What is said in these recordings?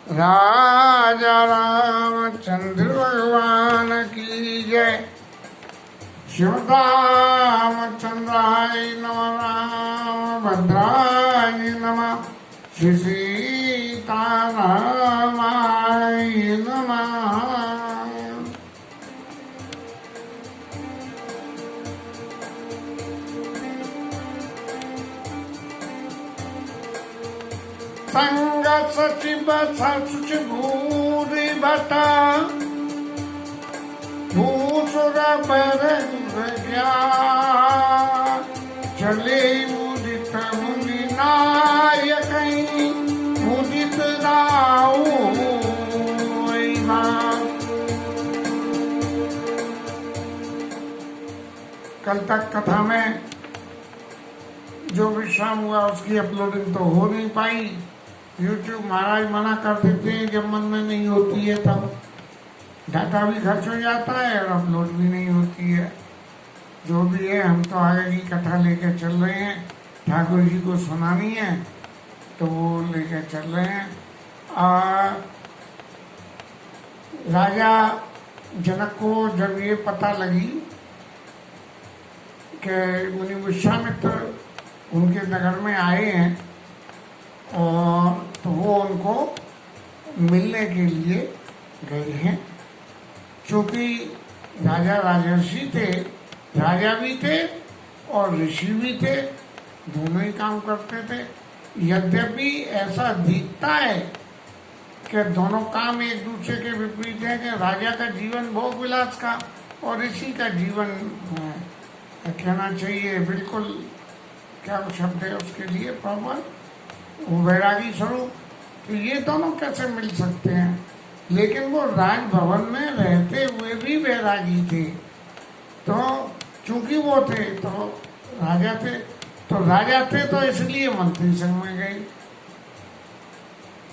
राजा रामचंद्र भगवान की जय। शिवरामचंद्राय नमः, रामभद्राय नमः, श्री सीतारामाय नमः। संग सचिव सच भूरि भटा, भूसुर बर चले मुदित मुनि नायक, मुदित राऊ। कल तक कथा में जो विश्राम हुआ उसकी अपलोडिंग तो हो नहीं पाई। YouTube महाराज मना कर देते हैं जब मन में नहीं होती है, तब डाटा भी खर्च हो जाता है और अपलोड भी नहीं होती है। जो भी है, हम तो आगे की कथा लेकर चल रहे हैं। ठाकुर जी को सुनानी है तो वो लेकर चल रहे हैं। राजा जनक को जब ये पता लगी कि मुनि विश्वामित्र उनके नगर में आए हैं, और तो वो उनको मिलने के लिए गए हैं। क्योंकि राजा राजर्षि थे, राजा भी थे और ऋषि भी थे, दोनों ही काम करते थे। यद्यपि ऐसा दिखता है कि दोनों काम एक दूसरे के विपरीत है, कि राजा का जीवन भोग विलास का और ऋषि का जीवन कहना चाहिए बिल्कुल, क्या शब्द है उसके लिए प्रॉपर, वैरागी स्वरूप। तो ये दोनों कैसे मिल सकते हैं? लेकिन वो राजभवन में रहते हुए भी वैरागी थे। तो चूंकि वो थे तो राजा थे, तो इसलिए मंत्री संघ में गए,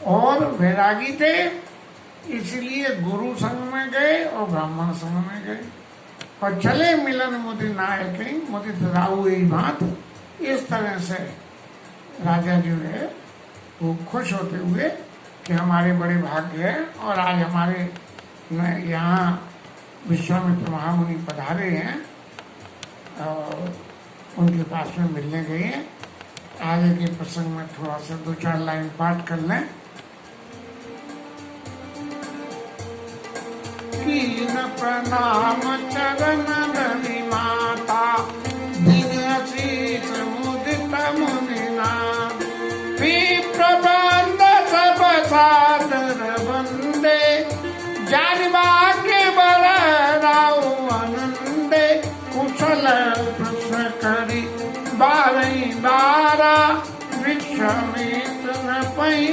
और वैरागी थे इसलिए गुरु संघ में गए और ब्राह्मण संघ में गए। और चले मिलन मुदि नायक, मुदित राऊ यही बात। इस तरह से राजा जो है वो खुश होते हुए कि हमारे बड़े भाग्य है, और आज हमारे यहाँ विश्वामित्र महामुनि पधारे हैं और उनके पास में मिलने गए हैं। आगे के प्रसंग में थोड़ा सा 2-4 लाइन पाठ कर लें। कीन प्रणाम चरण धरि माता, दीन आशीष मुदित मुनिनाथ, विप्रबंध सब सादर वंदे, जानि भाग्य बर राऊ आनंदे, कुशल प्रश्न करी बारही बारा, विश्वामित्र पई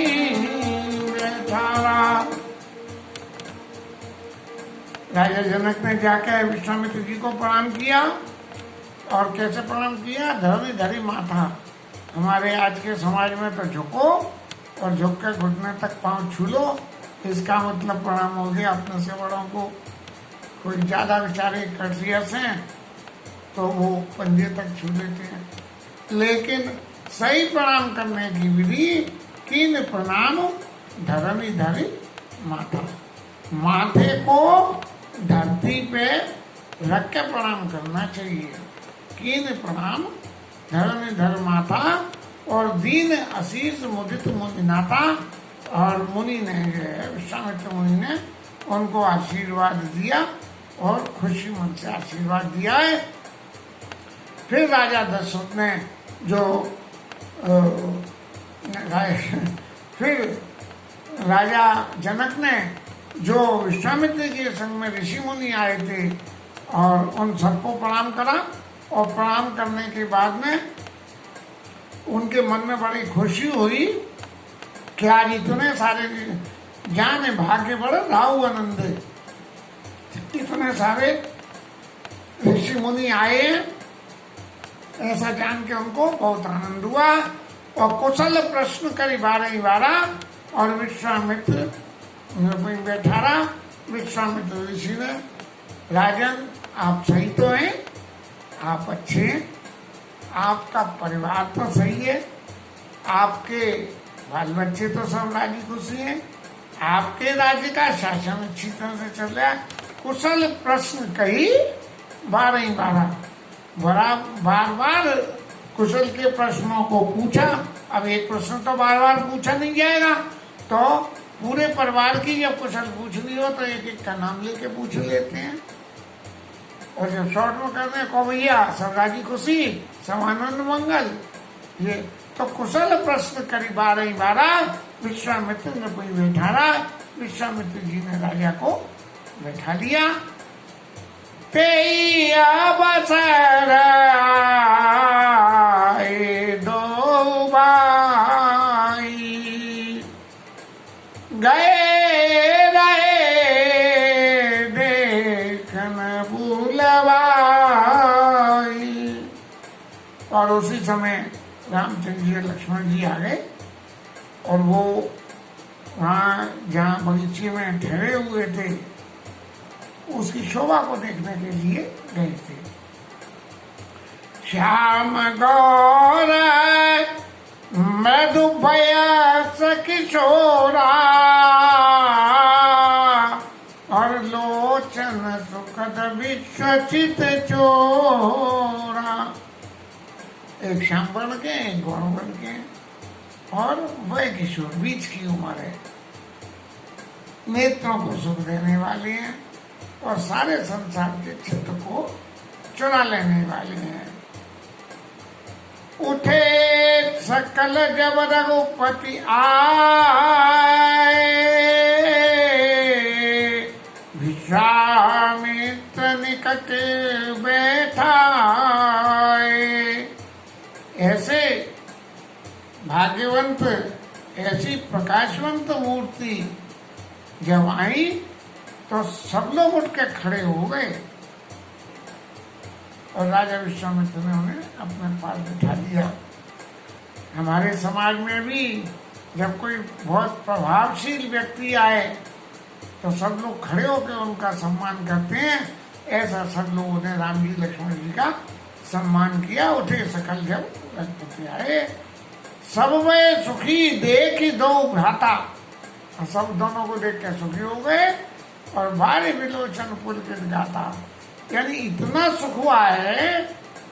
बैठारा। राजा जनक ने जाकर विश्वामित्र जी को प्रणाम किया, और कैसे प्रणाम किया? धरि धरि माथा। हमारे आज के समाज में तो झुको और झुक के घुटने तक पांव छू लो, इसका मतलब प्रणाम हो गया। अपने से बड़ों को कोई ज्यादा बेचारे कर्सियस हैं तो वो पंजे तक छू लेते हैं। लेकिन सही प्रणाम करने की विधि, कीन प्रणाम धरनी धरि माथा, माथे को धरती पे रख के प्रणाम करना चाहिए। कीन प्रणाम धरनी धर माथा, और दीन आशीष मुदित मुनिनाथा। और मुनि ने, विश्वामित्र मुनि ने उनको आशीर्वाद दिया और खुशी मन से आशीर्वाद दिया है। फिर राजा दशरथ ने फिर राजा जनक ने जो विश्वामित्र के संग में ऋषि मुनि आए थे और उन सबको प्रणाम करा, और प्रणाम करने के बाद में उनके मन में बड़ी खुशी हुई कि आज इतने सारे जाने भाग्य बड़े राऊ आनंद, इतने सारे ऋषि मुनि आए, ऐसा जान के उनको बहुत आनंद हुआ। और कुशल प्रश्न करी बारही बारा, और विश्वामित्र बैठा रहा। विश्वामित्र ऋषि ने, राजन आप सही तो हैं, आप अच्छे हैं, आपका परिवार तो सही है, आपके बाल बच्चे तो सब राजी खुशी हैं, आपके राज्य का शासन अच्छी तरह से चल रहा है। कुशल प्रश्न कही 12 बार बार कुशल के प्रश्नों को पूछा। अब एक प्रश्न तो बार बार पूछा नहीं जाएगा, तो पूरे परिवार की जब कुशल पूछनी हो तो एक एक का नाम लेके पूछ लेते हैं, और जब शॉर्ट में करते हैं को भैया सब राजी खुशी सब आनंद मंगल। ये तो कुशल प्रश्न करी 12 विश्वामित्र ने कोई बैठारा। विश्वामित्र जी ने राजा को बैठा लिया। ते अवसर आए दो भाई, गए रहे देखन बुलवाई। और उसी समय रामचंद्र जी लक्ष्मण जी आ गए, और वो वहाँ जहाँ बगीचे में ठहरे हुए थे उसकी शोभा को देखने के लिए गए थे। श्याम गौर मृदु भयस किशोरा, और लोचन सुखद विश्वचित चोरा। एक श्याम वर्ण के, एक गौर वर्ण के, और वह किशोर बीच की उम्र है। नेत्रों को सुख देने वाले हैं और सारे संसार के चित्त को चुरा लेने वाले हैं। उठे सकल जब रघुपति आए, विश्वामित्र निकट बैठाए। ऐसे भाग्यवंत, ऐसी प्रकाशवंत मूर्ति जब आई तो सब लोग उठ के खड़े हो गए, और राजा विश्वामित्र ने उन्हें अपने पास बिठा दिया। हमारे समाज में भी जब कोई बहुत प्रभावशील व्यक्ति आए तो सब लोग खड़े होकर उनका सम्मान करते हैं। ऐसा सब लोगों ने राम जी लक्ष्मण जी का सम्मान किया। उठे सकल जब रघुपति आए, सब वे सुखी देख दो भ्राता। सब दोनों को देख के सुखी हो गए, और बारे विलोचन पुलकित गाता। यानी इतना सुख हुआ है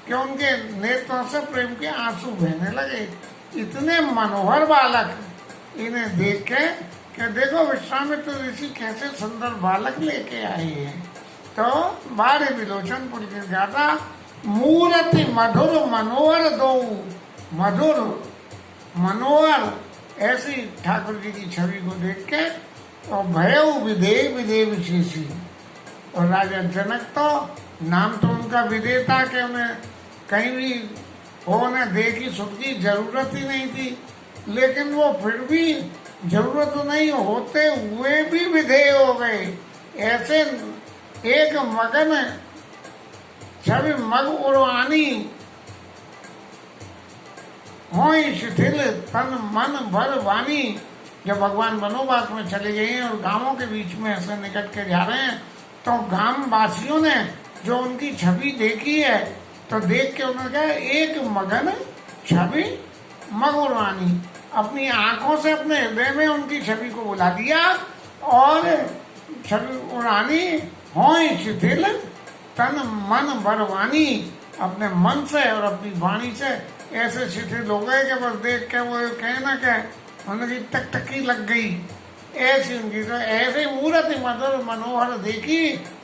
कि उनके नेत्रों से प्रेम के आंसू बहने लगे। इतने मनोहर बालक इन्हें देख के कि देखो विश्वामित्र ऋषि कैसे सुंदर बालक लेके आए हैं। तो बारे विलोचन पुलकित गाता, मूर्ति मधुर मनोहर दो। मधुर मनोहर ऐसी ठाकुर जी की छवि को देख के, और भयउ विदेह विदेह विशेषी। और राजा जनक तो नाम तो उनका विदेह था कि उन्हें कहीं भी हो न देह की सुख की जरूरत ही नहीं थी, लेकिन वो फिर भी जरूरत नहीं होते हुए भी विधेय हो गए। ऐसे एक मगन छवि मग उड़वानी, होई शिथिल तन मन भर वानी। जब भगवान वनोवास में चले गए हैं और गांवों के बीच में ऐसे निकट के जा रहे हैं, तो गांव वासियों ने जो उनकी छवि देखी है तो देख के उन्होंने कहा एक मगन छवि मग उड़वानी। अपनी आंखों से अपने हृदय में उनकी छवि को बुला दिया, और छवि उड़ानी होई शिथिल तन मन भरवानी। अपने मन से और अपनी वाणी से ऐसे शिथिल हो गए कि बस देख के वो कहे ना कि उनकी टकटकी लग गई। ऐसी उनकी तो ऐसे मूर्ति मधुर मनोहर देखी,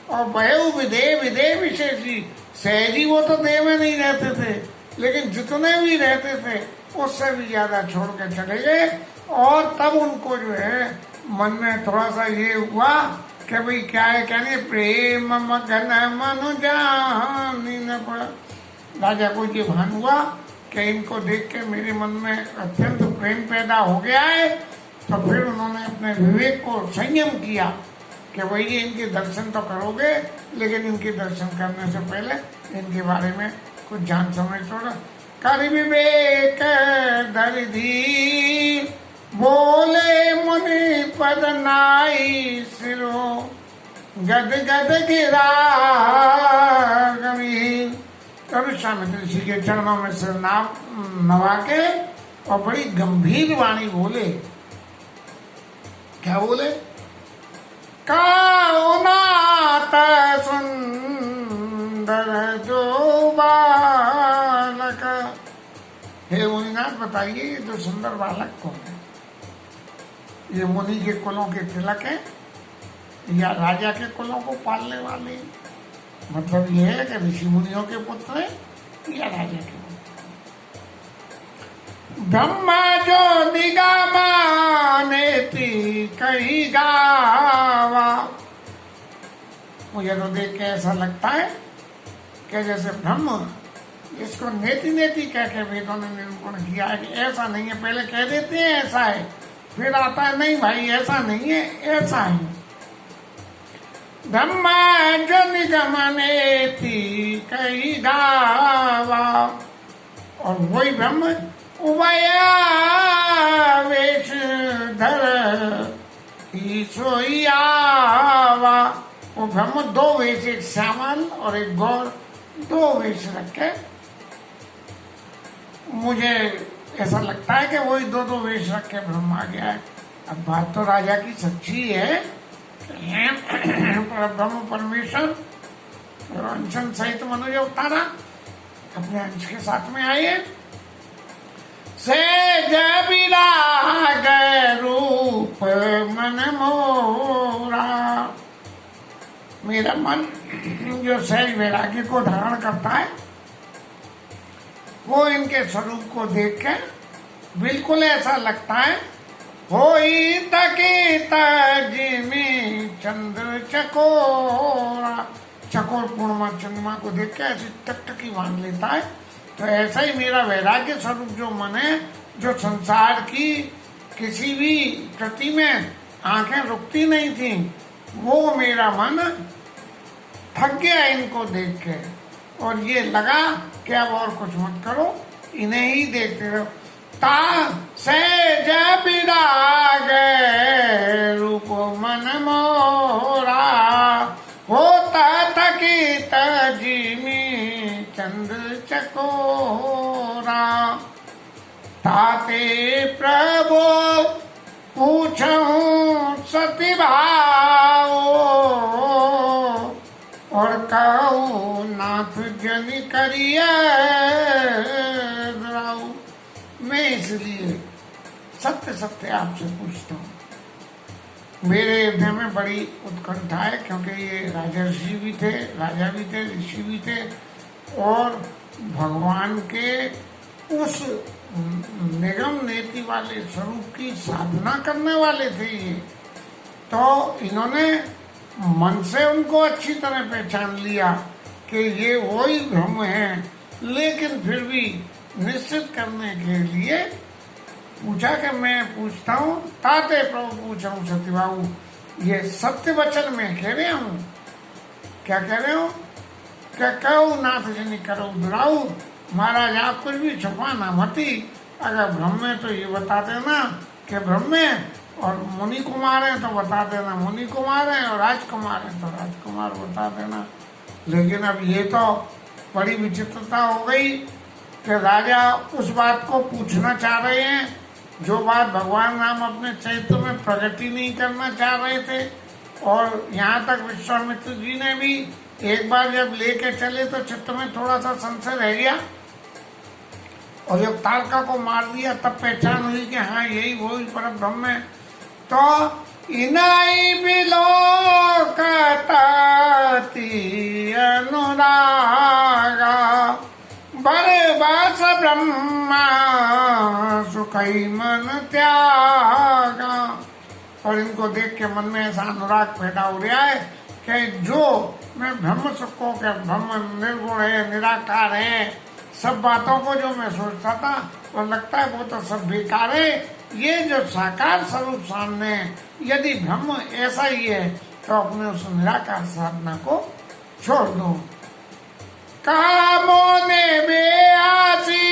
और भयउ विदेह विदेह विशेषी। सहजी वो तो देह में नहीं रहते थे, लेकिन जितने भी रहते थे उससे भी ज्यादा छोड़ के चले गए। और तब उनको जो है मन में थोड़ा सा ये हुआ कि भाई क्या है क्या नहीं, प्रेम मगन मनु जानी न पड़ा। राजा को ये भान हुआ कि इनको देख के मेरे मन में अत्यंत प्रेम पैदा हो गया है। तो फिर उन्होंने अपने विवेक को संयम किया कि भाई ये इनके दर्शन तो करोगे, लेकिन इनके दर्शन करने से पहले इनके बारे में कुछ जान समझ थोड़ा कर विवेक दरिधी। बोले मुनि पद नाई सिरो, गद गद गिरा गंभीर। तो विश्वामित्र ऋषि के चरणों में सिर नवा के और बड़ी गंभीर वाणी बोले कि क्या बोले? काउनात सुंदर जो बालक। हे मुनिनाथ बताइए ये जो सुंदर बालक कौन है? ये मुनि के कुलों के तिलक है या राजा के कुलों को पालने वाले? मतलब ये है कि ऋषि मुनियों के पुत्र है या राजा के पुत्र? ब्रह्मा जो निगमानेति कहीं गावा। मुझे तो देख के ऐसा लगता है कि जैसे ब्रह्म जिसको नेति नेति कह के वेदों ने निरूपण किया है कि ऐसा नहीं है, पहले कह देते हैं ऐसा है, फिर आता है नहीं भाई ऐसा नहीं है, ऐसा है। ब्रह्मा जो निगमनेति कहीं गावा, और वही ब्रह्म उभयावेश धर सोई आवा। वो ब्रह्म दो वेश, एक श्यामल और एक गौर, दो वेश रखे। मुझे ऐसा लगता है कि वही दो दो वेश रखे ब्रह्म आ गया है। अब बात तो राजा की सच्ची है, पर ब्रह्म परमेश्वर और अंशन सहित मनुष्य उतारा, अपने अंश के साथ में आए। से विराग रूप मन मोरा। मेरा मन जो सहज वैराग्य को धारण करता है वो इनके स्वरूप को देख के बिल्कुल ऐसा लगता है होई तकित जिमी चंद्र चकोरा। चकोर पूर्णिमा चंद्रमा को देख के ऐसी टकटकी मान लेता है। तो ऐसा ही मेरा वैराग्य स्वरूप जो मन है, जो संसार की किसी भी कृति में आंखें रुकती नहीं थी, वो मेरा मन थक गया इनको देख के, और ये लगा कि अब और कुछ मत करो, इन्हें ही देखते रहो। ता सहज विराग रूप मन मोरा, होता थकित जिमी चंद्र चकोरा। ताते प्रभु पूछूं सती भाव, और कहूँ नाथ जन करिए द्राऊ। मैं इसलिए सत्य सत्य आपसे पूछता हूँ। मेरे हृदय में बड़ी उत्कंठा है, क्योंकि ये राजर्षि भी थे, राजा भी थे, ऋषि भी थे, और भगवान के उस निगम नेति वाले स्वरूप की साधना करने वाले थे ये। तो इन्होंने मन से उनको अच्छी तरह पहचान लिया कि ये वही ब्रह्म है, लेकिन फिर भी निश्चित करने के लिए पूछा कि मैं पूछता हूँ। ताते प्रभु पूछा हूँ सत्यबाबू, ये सत्य वचन में कह रहे हूँ। क्या कह रहे हो? क्या कहूँ नाथ जनी करो दुराऊ। महाराज आप कुछ भी छुपाना मती, अगर ब्रह्म है तो ये बता देना कि ब्रह्म है, और मुनि कुमार है तो बता देना मुनि कुमार है, और राजकुमार है तो राजकुमार बता देना। लेकिन अब ये तो बड़ी विचित्रता हो गई कि राजा उस बात को पूछना चाह रहे हैं जो बात भगवान राम अपने चरित्र में प्रगति नहीं करना चाह रहे थे। और यहाँ तक विश्वामित्र जी ने भी एक बार जब लेके चले तो चित्त में थोड़ा सा संशय रह गया, और जब तारका को मार दिया तब पहचान हुई कि हाँ यही वही पर ब्रह्म है। तो इनाई बिलोकताति अनुरागा, बरबास ब्रह्मा सुखई मन त्यागा। और इनको देख के मन में ऐसा अनुराग पैदा हो रहा है कि जो मैं ब्रह्म सुख को, क्या ब्रह्म निर्गुण है, निराकार है, सब बातों को जो मैं सोचता था वो लगता है वो तो सब बेकार है। ये जो साकार स्वरूप सामने है, यदि ब्रह्म ऐसा ही है तो अपने उस निराकार साधना को छोड़ दो। कामों ने बेआसी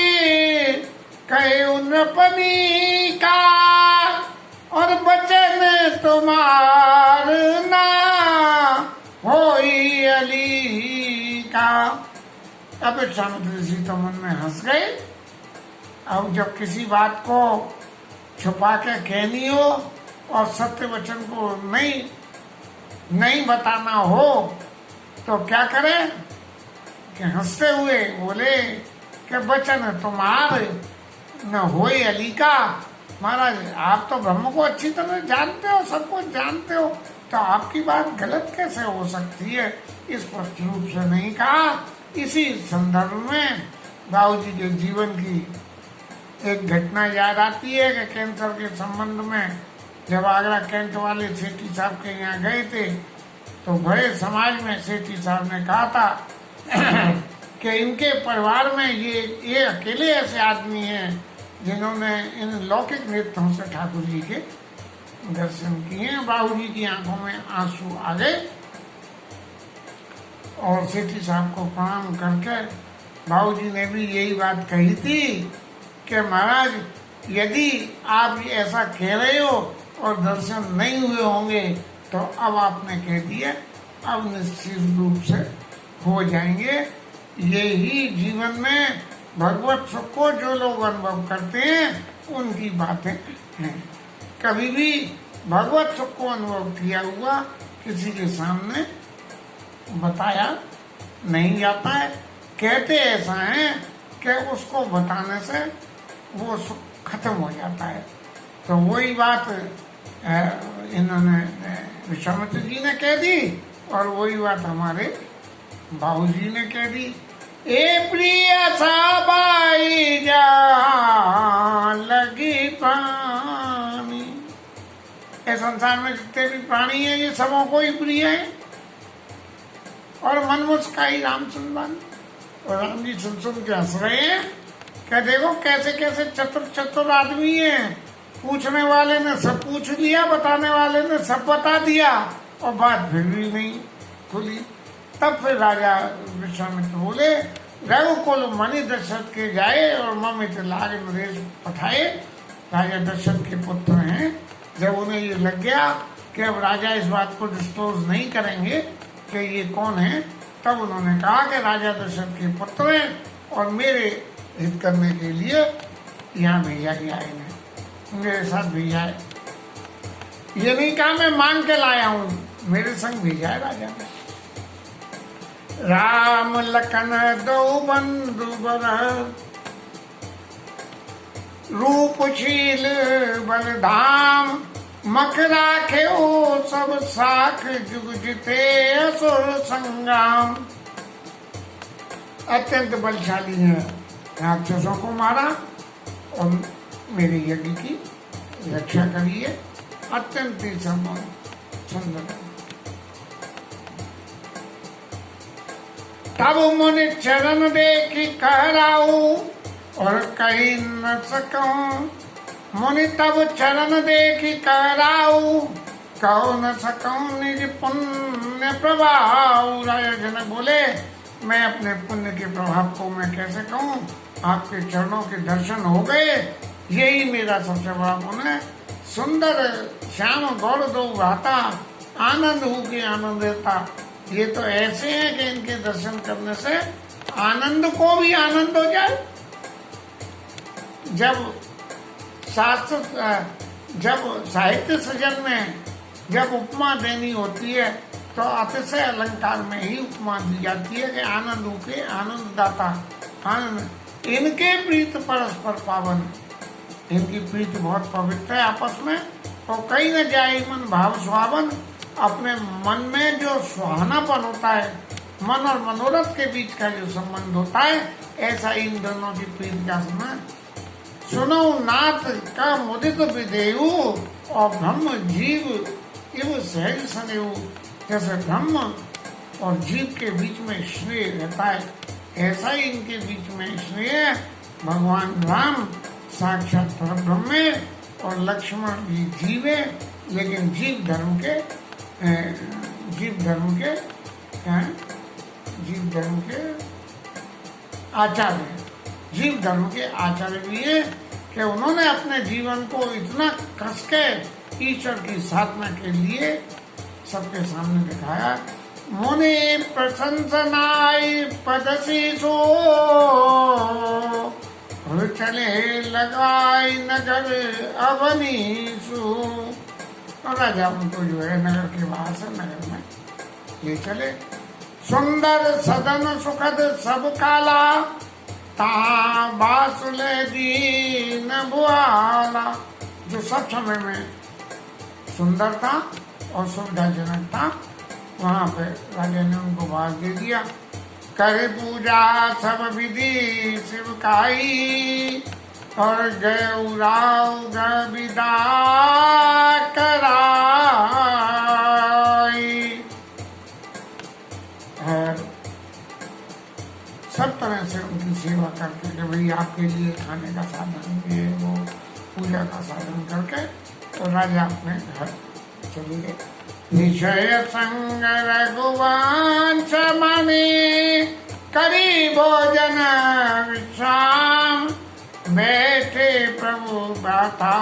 कहे नृपनी का, और बचन तुम्हार ना होई अली का। अब विश्वामित्र जी तो मन में हंस गए। अब जब किसी बात को छुपा के कहनी हो और सत्य वचन को नहीं बताना हो तो क्या करे कि हंसते हुए बोले कि वचन तुम्हारे न होए अली का। महाराज आप तो ब्रह्म को अच्छी तरह जानते हो, सब कुछ जानते हो, तो आपकी बात गलत कैसे हो सकती है? इस स्पष्ट रूप से नहीं कहा। इसी संदर्भ में बाबूजी के जीवन की एक घटना याद आती है कि कैंसर के संबंध में जब आगरा कैंट वाले सेठी साहब के यहाँ गए थे तो बड़े समाज में सेठी साहब ने कहा था कि इनके परिवार में ये अकेले ऐसे आदमी हैं जिन्होंने इन लौकिक नेत्रों से ठाकुर जी के दर्शन किए। बाबूजी की आंखों में आंसू आ गए और सेठी साहब को प्रणाम करके बाबूजी ने भी यही बात कही थी कि महाराज यदि आप ऐसा कह रहे हो और दर्शन नहीं हुए होंगे तो अब आपने कह दिया, अब निश्चित रूप से हो जाएंगे। यही जीवन में भगवत सुख को जो लोग अनुभव करते हैं उनकी बातें हैं। कभी भी भगवत सुख को अनुभव किया हुआ किसी के सामने बताया नहीं जाता है। कहते ऐसा है कि उसको बताने से वो सुख खत्म हो जाता है। तो वही बात इन्होंने विश्वामित्र जी ने कह दी और वही बात हमारे बाबूजी ने कह दी। ए प्रिय साबाई जा लगी पानी। इस संसार में जितने भी प्राणी हैं ये सबों को ही प्रिय है। और मन मुस्काई रामचंद्र और राम जी सुन के हंस रहे हैं। क्या देखो कैसे कैसे चतुर आदमी हैं। पूछने वाले ने सब पूछ लिया, बताने वाले ने सब बता दिया और बात फिर भी नहीं खुली। तब फिर राजा विश्वामित्र बोले, रघुकुल मणि दशरथ के जाए और ममित लाग नरेश पठाए। राजा दशरथ के पुत्र हैं। जब उन्हें ये लग गया कि अब राजा इस बात को डिस्क्लोज नहीं करेंगे कि ये कौन है, तब उन्होंने कहा कि राजा दशरथ के पुत्र हैं और मेरे हित करने के लिए यहाँ भेजा गया है, इन्हें मेरे साथ भेजा है। ये नहीं कहा मैं मांग के लाया हूँ, मेरे संग भेजा है राजा ने। राम लखन दो बंधु बर रूपशील बलधाम मख राखे ओ सब साख जुग जिते असुर संग्राम। अत्यंत बलशाली है, राक्षसों को मारा और मेरे यज्ञ की रक्षा करी है। अत्यंत ही सुंदर। तब मुनि चरण देखी कहराऊ और कही न सकूं। मुनि तब चरण देखी कहराऊ कहो न सकूं निज पुण्य प्रभाव। राजा जनक बोले, मैं अपने पुण्य के प्रभाव को मैं कैसे कहूँ। आपके चरणों के दर्शन हो गए, यही मेरा सबसे बड़ा पुण्य है। सुंदर श्याम गौर दो गाता आनंद हो के आनंद देता। ये तो ऐसे हैं कि इनके दर्शन करने से आनंद को भी आनंद हो जाए। जब साहित्य सृजन में जब उपमा देनी होती है तो अतिशय अलंकार में ही उपमा दी जाती है कि आनंद हो के आनंद दाता। आनंद इनके प्रीत परस्पर पावन, इनकी प्रीत बहुत पवित्र है आपस में। और कहीं न जाए मन भाव सुहावन। अपने मन में जो सुहानापन होता है, मन और मनोरथ के बीच का जो संबंध होता है, ऐसा इन दोनों की प्रीत का समय। सुनो नाथ का मुदित विदेहु और ब्रह्म जीव इव सहज सनेहु। जैसे ब्रह्म और जीव के बीच में स्नेह रहता है, ऐसा ही इनके बीच में स्नेह। भगवान राम साक्षात परब्रह्म है और लक्ष्मण भी जीव है, लेकिन जीव धर्म के आचार्य, जीव धर्म के आचार्य भी है कि उन्होंने अपने जीवन को इतना कस के ईश्वर की साधना के लिए सबके सामने दिखाया। मुनि प्रशंसनाय पदशीसो चले लगाई नगर अवनीसु। और राजा उनको जो है नगर के बाहर से नगर में ले चले। सुंदर सदन सुखद सब काला, ता बासुले दीन बुआला। जो सब समय में सुंदर था और सुविधाजनक था, वहाँ पे राजा ने उनको वास दे दिया। करे पूजा सब विधि शिवकाई, और गए उराव विदा कराई। और सब तरह से उनकी सेवा करके कि भाई आपके लिए खाने का साधन, ये वो पूजा का साधन करके तो राजा अपने घर चले गए। विषय संग रघुवंश मणि, करी भोजन विश्राम। बैठे प्रभु बाता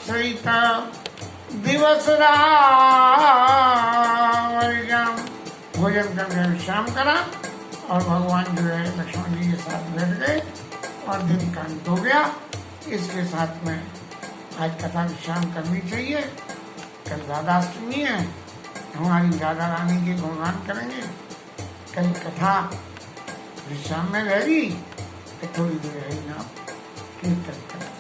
सहित, दिवस राम। भोजन करके विश्राम करा और भगवान जो है लक्ष्मण जी के साथ बैठ गए और दिन का अंत हो गया। इसके साथ में आज कथा विश्राम करनी चाहिए। कल राधाष्टमी है, हमारी राधा रानी के गुणगान करेंगे। कल कथा विश्राम में रहेगी तो थोड़ी देर रहेगी ना कीर्तन करते हैं।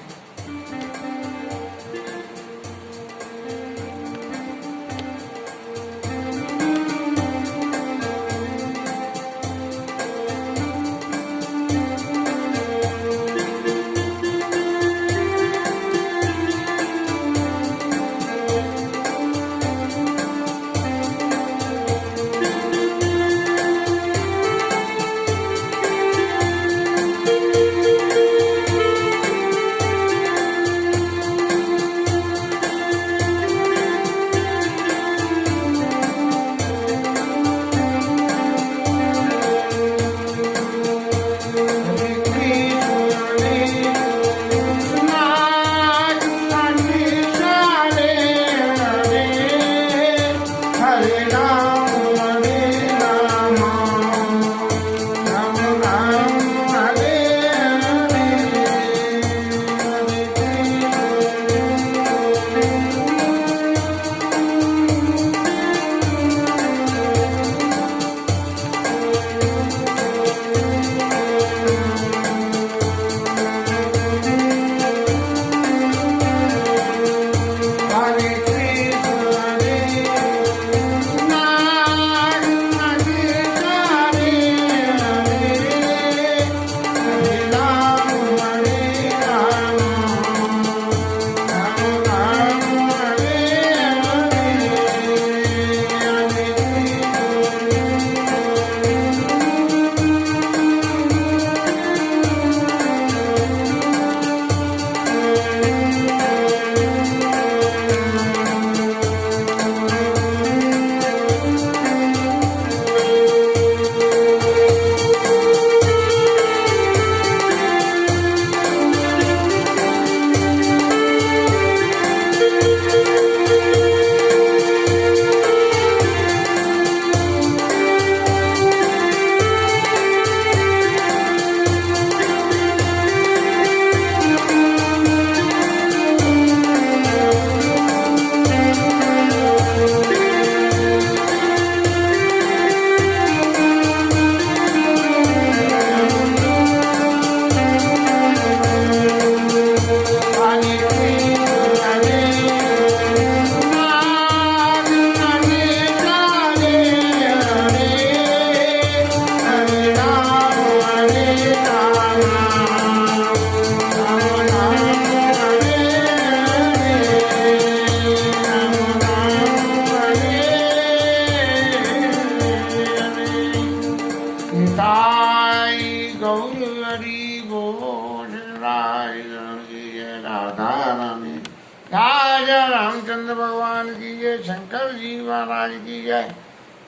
राजा रामचंद्र भगवान की जय, शंकर जी महाराज की जय।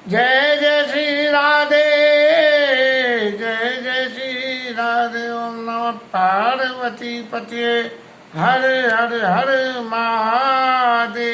जय जय श्री राधे, जय जय श्री राधे। ओम नमः पार्वती पते, हर हर हर महादेव।